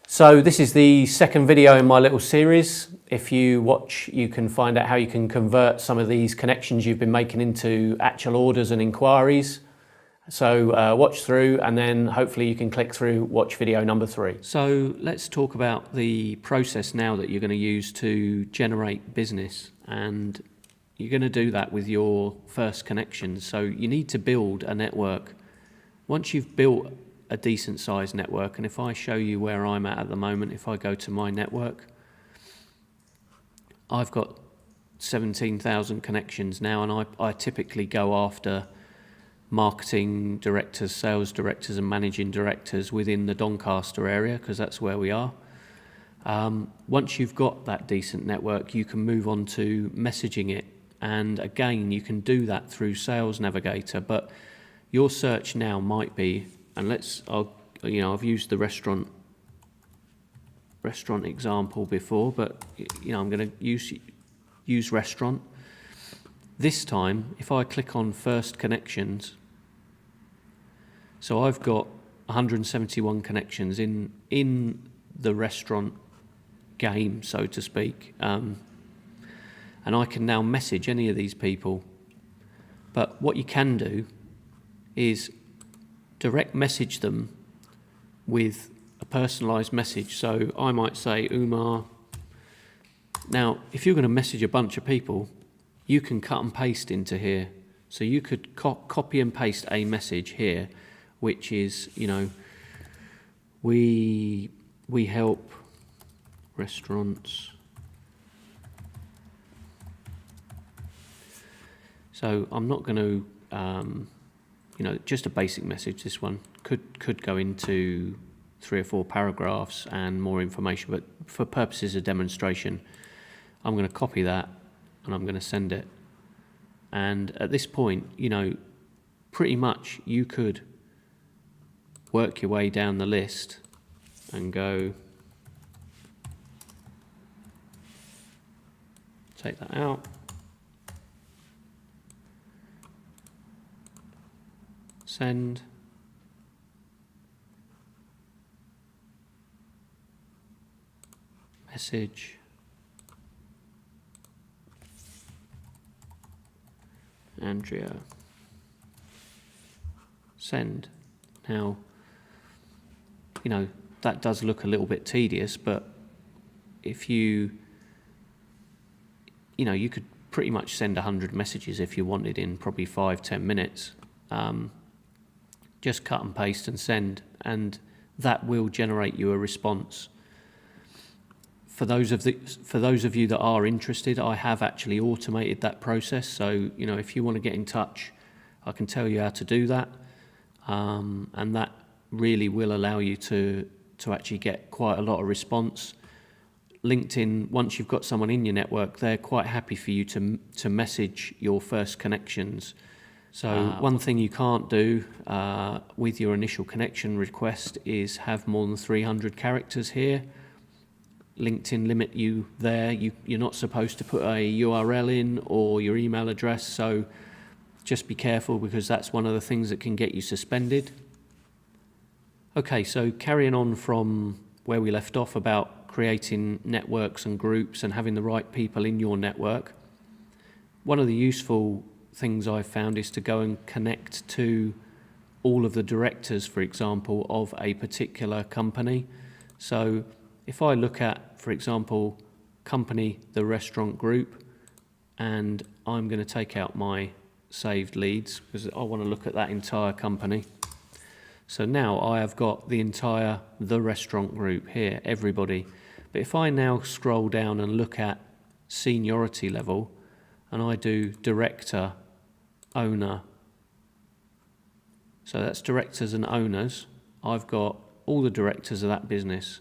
So this is the second video in my little series. If you watch, you can find out how you can convert some of these connections you've been making into actual orders and inquiries. So watch through and then hopefully you can click through, watch video number 3. So let's talk about the process now that you're going to use to generate business, and you're going to do that with your first connections. So you need to build a network. Once you've built a decent sized network, and if I show you where I'm at the moment, if I go to my network, I've got 17,000 connections now, and I typically go after marketing directors, sales directors and managing directors within the Doncaster area, because that's where we are. Once you've got that decent network, you can move on to messaging it, and again you can do that through Sales Navigator, but your search now might be, and I've used the restaurant example before, but I'm going to use restaurant. This time, if I click on first connections, so I've got 171 connections in the restaurant game, so to speak, and I can now message any of these people. But what you can do is direct message them with a personalised message. So I might say, Umar. Now, if you're going to message a bunch of people, you can cut and paste into here. So you could copy and paste a message here, which is, we help restaurants. So I'm not going to just a basic message. This one could go into 3 or 4 paragraphs and more information, but for purposes of demonstration, I'm going to copy that and I'm going to send it. And at this point, pretty much you could work your way down the list and go, take that out. Send. Message. Andrea. Send. Now, that does look a little bit tedious, but if you could pretty much send 100 messages if you wanted in probably 5-10 minutes. Just cut and paste and send, and that will generate you a response. For those of you that are interested, I have actually automated that process. So if you want to get in touch, I can tell you how to do that, and that really will allow you to actually get quite a lot of response. LinkedIn, once you've got someone in your network, they're quite happy for you to message your first connections. So one thing you can't do with your initial connection request is have more than 300 characters here. LinkedIn limit you there. You're not supposed to put a URL in or your email address, so just be careful, because that's one of the things that can get you suspended. Okay, so carrying on from where we left off about creating networks and groups and having the right people in your network, one of the useful things I've found is to go and connect to all of the directors, for example, of a particular company. So if I look at, for example, company, the restaurant group, and I'm going to take out my saved leads because I want to look at that entire company. So now I have got the restaurant group here, everybody. But if I now scroll down and look at seniority level, and I do director, owner, so that's directors and owners, I've got all the directors of that business.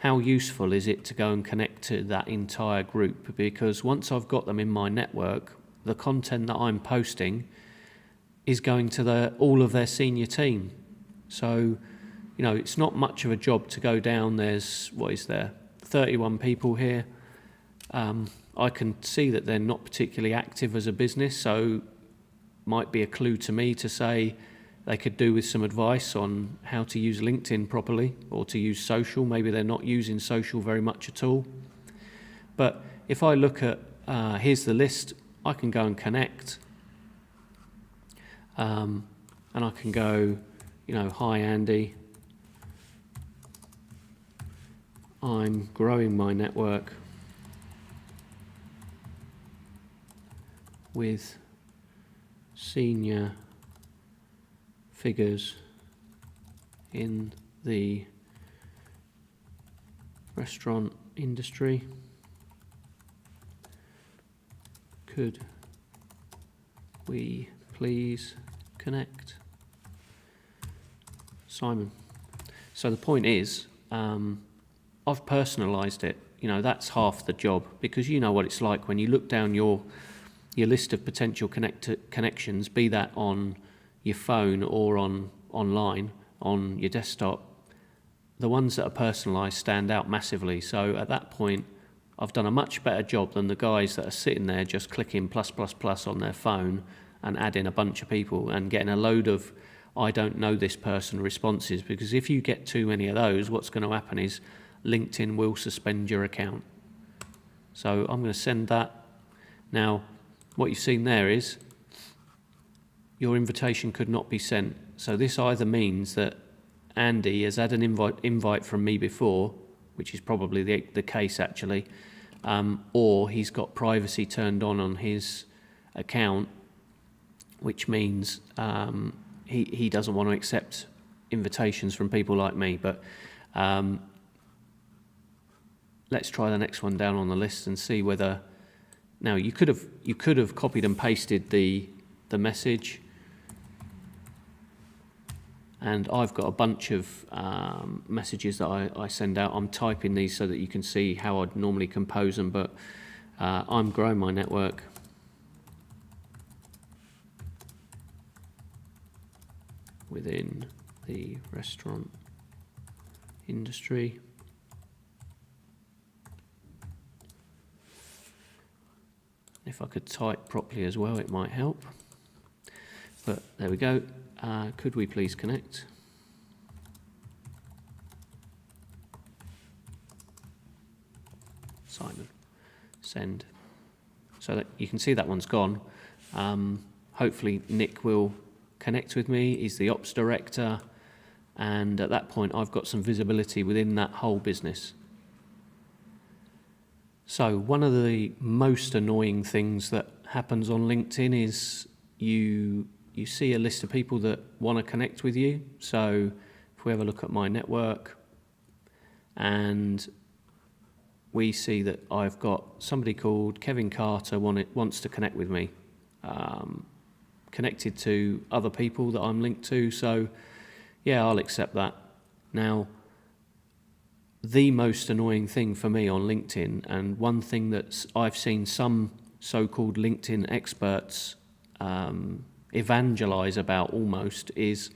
How useful is it to go and connect to that entire group? Because once I've got them in my network, the content that I'm posting is going to all of their senior team. So, it's not much of a job to go down. There's 31 people here. I can see that they're not particularly active as a business, so might be a clue to me to say, They could do with some advice on how to use LinkedIn properly or to use social. Maybe they're not using social very much at all. But if I look at, here's the list, I can go and connect. And I can go, hi Andy, I'm growing my network with senior figures in the restaurant industry. Could we please connect? Simon. So the point is, I've personalised it. That's half the job, because you know what it's like when you look down your list of potential connections, be that on your phone or online on your desktop. The ones that are personalised stand out massively. So at that point, I've done a much better job than the guys that are sitting there just clicking plus plus plus on their phone and adding a bunch of people and getting a load of I don't know this person responses, because if you get too many of those, what's going to happen is LinkedIn will suspend your account. So I'm going to send that. Now, what you've seen there is your invitation could not be sent. So this either means that Andy has had an invite from me before, which is probably the case actually, or he's got privacy turned on his account, which means he doesn't want to accept invitations from people like me. But let's try the next one down on the list and see whether. Now you could have copied and pasted the message, and I've got a bunch of messages that I send out. I'm typing these so that you can see how I'd normally compose them, but I'm growing my network within the restaurant industry. If I could type properly as well, it might help. But there we go. Could we please connect? Simon. Send. So that you can see that one's gone. Hopefully Nick will connect with me. He's the ops director. And at that point, I've got some visibility within that whole business. So one of the most annoying things that happens on LinkedIn is you see a list of people that want to connect with you. So if we have a look at my network, and we see that I've got somebody called Kevin Carter wants to connect with me, connected to other people that I'm linked to. So yeah, I'll accept that. Now, the most annoying thing for me on LinkedIn, and one thing that I've seen some so-called LinkedIn experts evangelize about almost, is,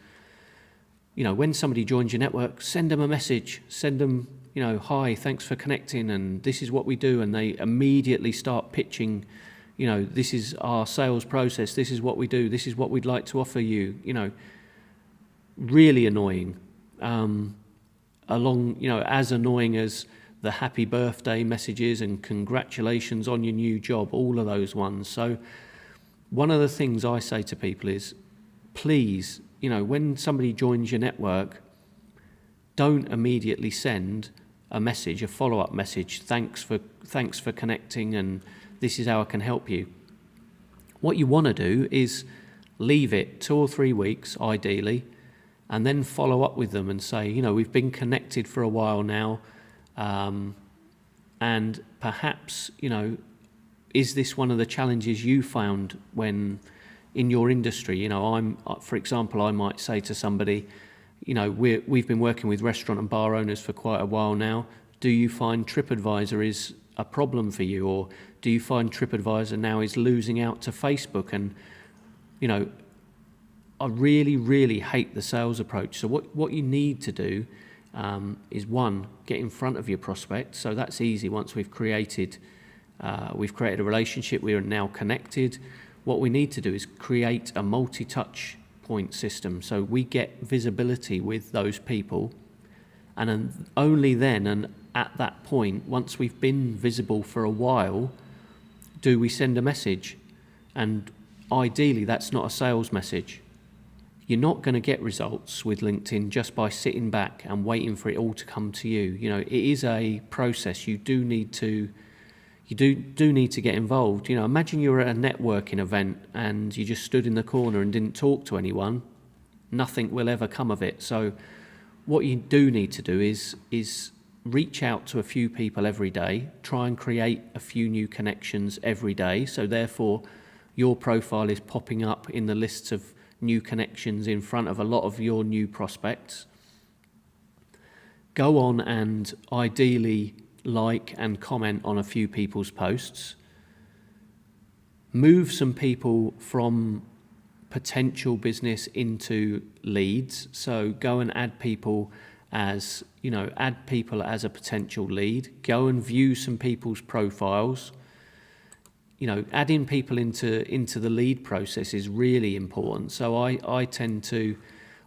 when somebody joins your network, send them a message, send them, hi, thanks for connecting, and this is what we do, and they immediately start pitching, this is our sales process, this is what we do, this is what we'd like to offer you, really annoying. As annoying as the happy birthday messages and congratulations on your new job, all of those ones. So one of the things I say to people is, please, when somebody joins your network, don't immediately send a message, a follow-up message, thanks for connecting and this is how I can help you. What you want to do is leave it 2 or 3 weeks, ideally, and then follow up with them and say, we've been connected for a while now, and perhaps, is this one of the challenges you found when in your industry? For example, I might say to somebody, we've been working with restaurant and bar owners for quite a while now. Do you find TripAdvisor is a problem for you, or do you find TripAdvisor now is losing out to Facebook? And I really, really hate the sales approach. So what you need to do is, one, get in front of your prospect. So that's easy. Once we've created a relationship, we are now connected. What we need to do is create a multi-touch point system. So we get visibility with those people, and then only then and at that point, once we've been visible for a while, do we send a message. And ideally, that's not a sales message. You're not going to get results with LinkedIn just by sitting back and waiting for it all to come to you. You know, it is a process. You do need to get involved. You know, imagine you're at a networking event and you just stood in the corner and didn't talk to anyone. Nothing will ever come of it. So what you do need to do is reach out to a few people every day, try and create a few new connections every day. So therefore, your profile is popping up in the lists of new connections in front of a lot of your new prospects. Go on and ideally like and comment on a few people's posts. Move some people from potential business into leads. So go and add people as a potential lead. Go and view some people's profiles. You know, adding people into the lead process is really important. So I tend to,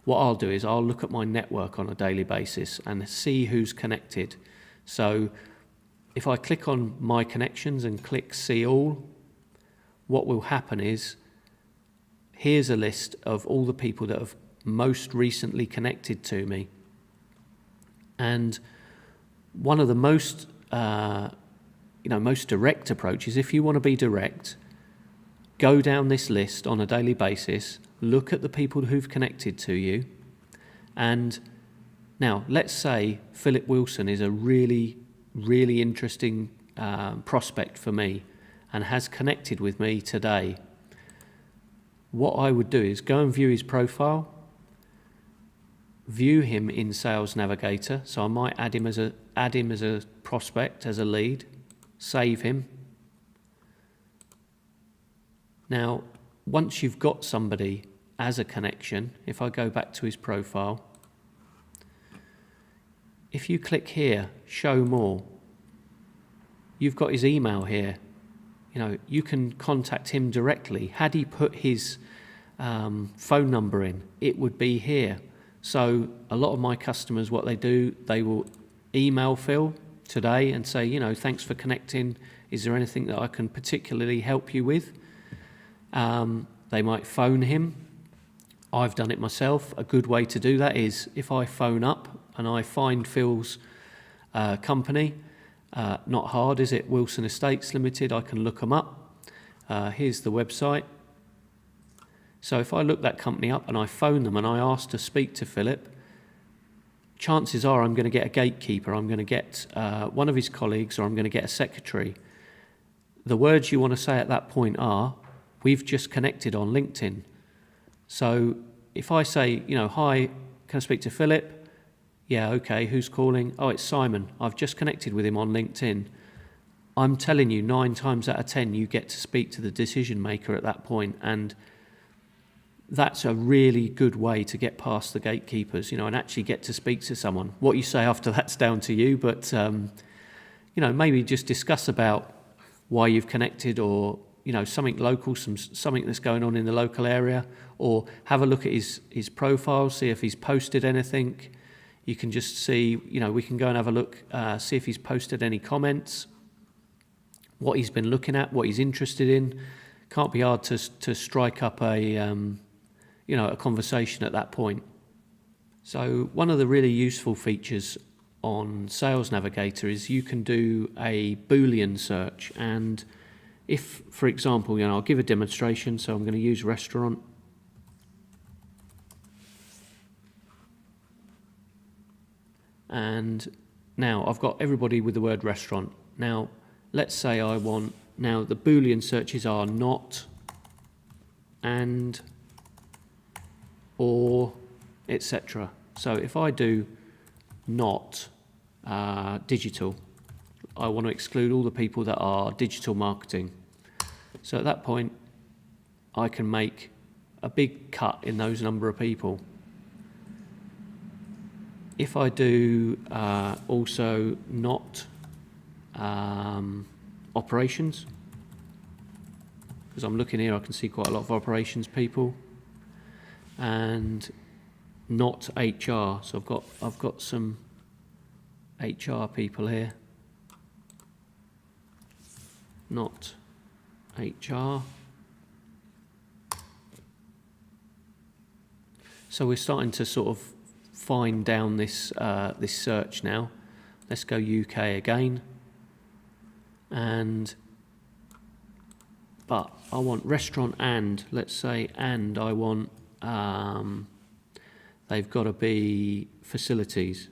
what I'll do is I'll look at my network on a daily basis and see who's connected. So if I click on my connections and click see all, what will happen is, here's a list of all the people that have most recently connected to me. And one of the most direct approaches, if you want to be direct, go down this list on a daily basis, look at the people who've connected to you. And now let's say Philip Wilson is a really, really interesting prospect for me and has connected with me today. What I would do is go and view his profile, view him in Sales Navigator. So I might add him as a prospect, as a lead. Save him. Now, once you've got somebody as a connection, if I go back to his profile, if you click here, show more, you've got his email here. You know, you can contact him directly. Had he put his phone number in, it would be here. So a lot of my customers, what they do, they will email Phil today and say, you know, thanks for connecting. Is there anything that I can particularly help you with? They might phone him. I've done it myself. A good way to do that is if I phone up and I find Phil's company, not hard, is it? Wilson Estates Limited. I can look them up. Here's the website. So if I look that company up and I phone them and I ask to speak to Philip, chances are I'm going to get a gatekeeper, I'm going to get one of his colleagues, or I'm going to get a secretary. The words you want to say at that point are, we've just connected on LinkedIn. So if I say, you know, hi, can I speak to Philip? Yeah, okay, who's calling? Oh, it's Simon. I've just connected with him on LinkedIn. I'm telling you, 9 times out of 10, you get to speak to the decision maker at that point, and that's a really good way to get past the gatekeepers, you know, and actually get to speak to someone. What you say after that's down to you, but, you know, maybe just discuss about why you've connected, or, you know, something local, something that's going on in the local area, or have a look at his profile, see if he's posted anything. You can just see, you know, we can go and have a look, see if he's posted any comments, what he's been looking at, what he's interested in. Can't be hard to strike up a conversation at that point. So one of the really useful features on Sales Navigator is you can do a Boolean search. And if, for example, you know, I'll give a demonstration. So I'm going to use restaurant. And now I've got everybody with the word restaurant. Now, let's say I want, now the Boolean searches are not, and, or, etc. So if I do not digital, I want to exclude all the people that are digital marketing. So at that point, I can make a big cut in those number of people. If I do also not operations, because I'm looking here, I can see quite a lot of operations people. and not HR. So I've got some HR people here. Not HR. So we're starting to sort of fine down this this search now. Let's go UK again. But I want restaurant and, let's say, and I want, they've got to be facilities.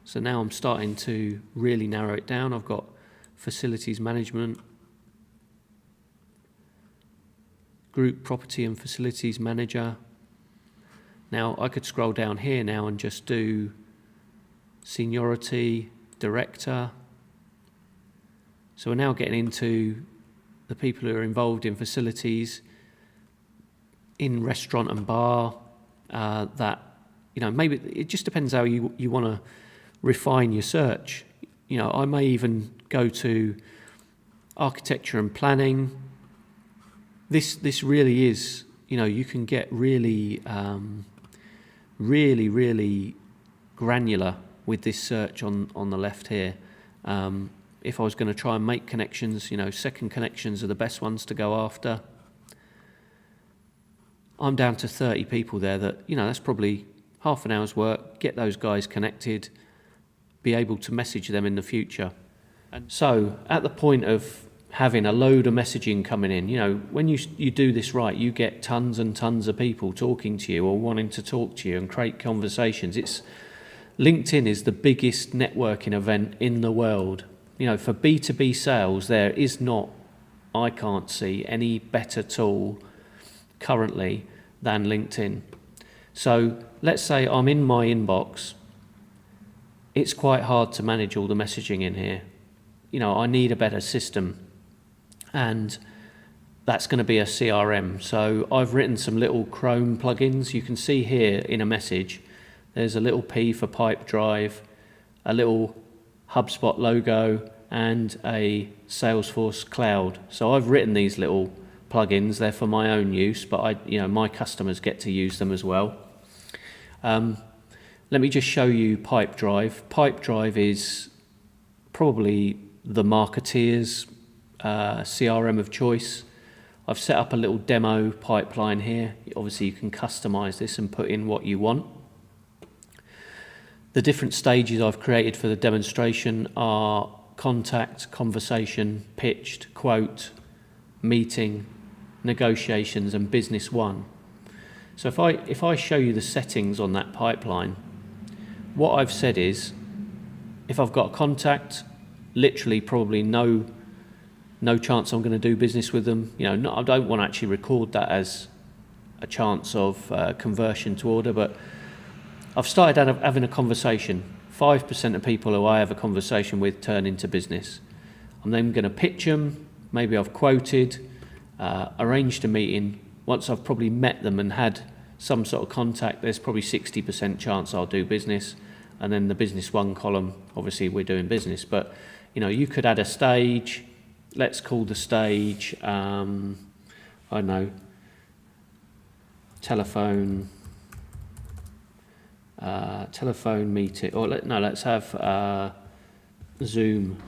So now I'm starting to really narrow it down. I've got facilities management, group property and facilities manager. Now I could scroll down here now and just do seniority, director. So we're now getting into the people who are involved in facilities, in restaurant and bar, that, you know, maybe it just depends how you want to refine your search. You know, I may even go to architecture and planning. This really is, you know, you can get really, really granular with this search on the left here. If I was going to try and make connections, you know, second connections are the best ones to go after. I'm down to 30 people there that, you know, that's probably half an hour's work. Get those guys connected, be able to message them in the future. And so at the point of having a load of messaging coming in, you know, when you do this right, you get tons and tons of people talking to you or wanting to talk to you and create conversations. LinkedIn is the biggest networking event in the world. You know, for B2B sales, there is not, I can't see any better tool currently than LinkedIn. So let's say I'm in my inbox. It's quite hard to manage all the messaging in here. You know, I need a better system, and that's going to be a CRM. So I've written some little Chrome plugins. You can see here in a message, there's a little P for Pipedrive, a little HubSpot logo, and a Salesforce cloud. So I've written these little plugins. They're for my own use, but my customers get to use them as well. Let me just show you Pipedrive. Pipedrive is probably the marketeer's CRM of choice. I've set up a little demo pipeline here. Obviously you can customize this and put in what you want. The different stages I've created for the demonstration are contact, conversation, pitched, quote, meeting, negotiations, and business one. So if I show you the settings on that pipeline, what I've said is, if I've got a contact, literally probably no chance I'm going to do business with them. You know, I don't want to actually record that as a chance of conversion to order, but I've started having a conversation. 5% of people who I have a conversation with turn into business. I'm then going to pitch them. Maybe I've quoted, arranged a meeting. Once I've probably met them and had some sort of contact, there's probably 60% chance I'll do business. And then the business one column, obviously we're doing business. But, you know, you could add a stage. Let's call the stage, I don't know, telephone meeting, or let's have Zoom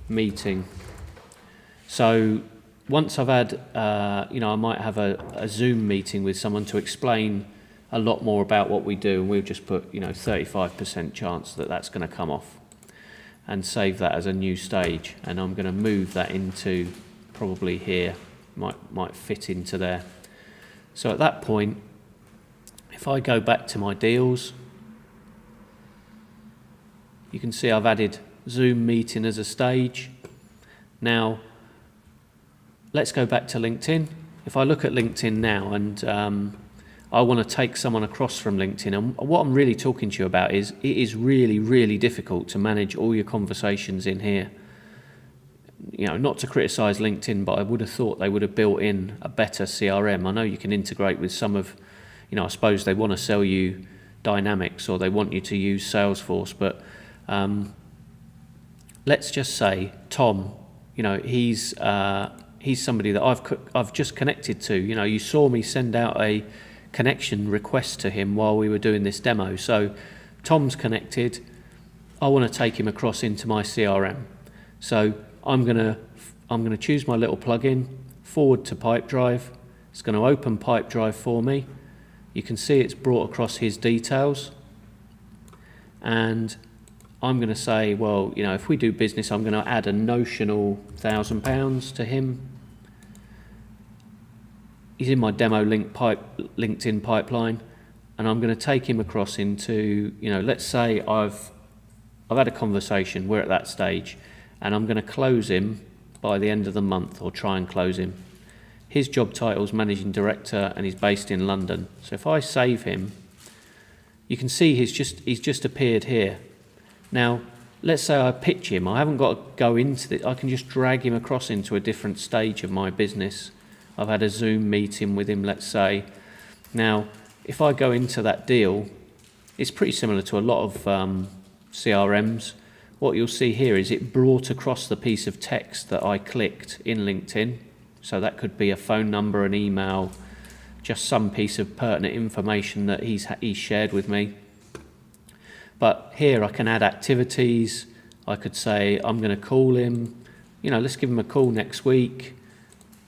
meeting. So once I've had, I might have a Zoom meeting with someone to explain a lot more about what we do, and we'll just put, 35% chance that that's going to come off, and save that as a new stage. And I'm going to move that into probably here, might fit into there. So at that point, if I go back to my deals, you can see I've added Zoom meeting as a stage. Now, let's go back to LinkedIn. If I look at LinkedIn now and I want to take someone across from LinkedIn, and what I'm really talking to you about is it is really, really difficult to manage all your conversations in here. You know, not to criticize LinkedIn, but I would have thought they would have built in a better CRM. I know you can integrate with some of, I suppose they want to sell you Dynamics or they want you to use Salesforce, but let's just say Tom, he's he's somebody that I've just connected to. You know, you saw me send out a connection request to him while we were doing this demo. So Tom's connected. I want to take him across into my CRM. So I'm gonna choose my little plugin, forward to Pipedrive. It's going to open Pipedrive for me. You can see it's brought across his details. And I'm going to say, well, you know, if we do business, I'm going to add a notional £1,000 to him. He's in my demo LinkedIn pipeline, and I'm going to take him across into, you know, let's say I've had a conversation, we're at that stage, and I'm going to close him by the end of the month, or try and close him. His job title is Managing Director, and he's based in London. So if I save him, you can see he's just appeared here. Now, let's say I pitch him. I haven't got to go into it. I can just drag him across into a different stage of my business. I've had a Zoom meeting with him, let's say. Now, if I go into that deal, it's pretty similar to a lot of CRMs. What you'll see here is it brought across the piece of text that I clicked in LinkedIn. So that could be a phone number, an email, just some piece of pertinent information that he's shared with me. But here I can add activities. I could say, I'm going to call him. You know, let's give him a call next week.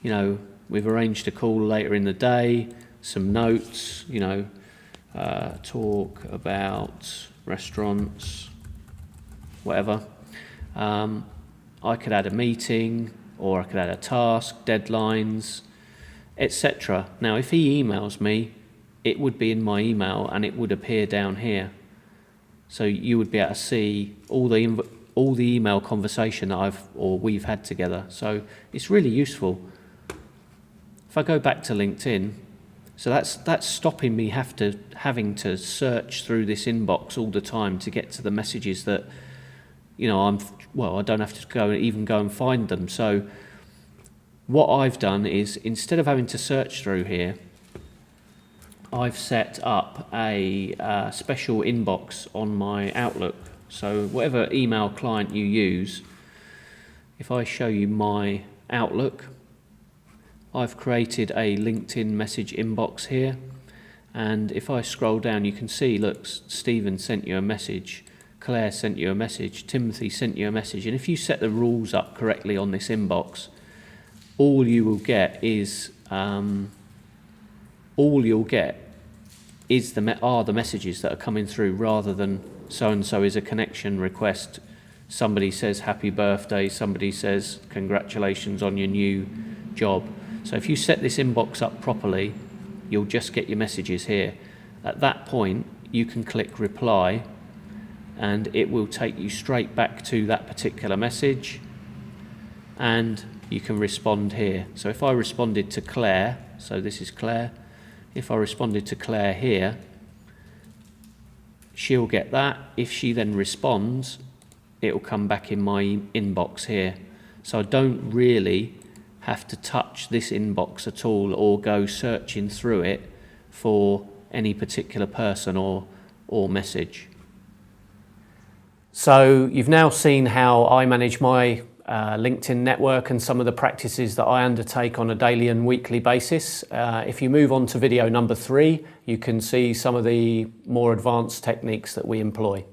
You know, we've arranged a call later in the day. Some notes, you know, talk about restaurants, whatever. I could add a meeting, or I could add a task, deadlines, etc. Now, if he emails me, it would be in my email and it would appear down here. So you would be able to see all the email conversation that we've had together. So it's really useful. If I go back to LinkedIn, so that's stopping me having to search through this inbox all the time to get to the messages that, you know, I don't have to go and find them. So what I've done is, instead of having to search through here, I've set up a special inbox on my Outlook. So whatever email client you use, if I show you my Outlook, I've created a LinkedIn message inbox here. And if I scroll down, you can see, look, Stephen sent you a message, Claire sent you a message, Timothy sent you a message. And if you set the rules up correctly on this inbox, all you will get is are the messages that are coming through, rather than so-and-so is a connection request. Somebody says happy birthday, somebody says congratulations on your new job. So if you set this inbox up properly, you'll just get your messages here. At that point, you can click reply, and it will take you straight back to that particular message, and you can respond here. So if I responded to Claire, so this is Claire, if I responded to Claire here, she'll get that. If she then responds, it'll come back in my inbox here. So I don't really have to touch this inbox at all, or go searching through it for any particular person or message. So you've now seen how I manage my LinkedIn network and some of the practices that I undertake on a daily and weekly basis. If you move on to video number 3, you can see some of the more advanced techniques that we employ.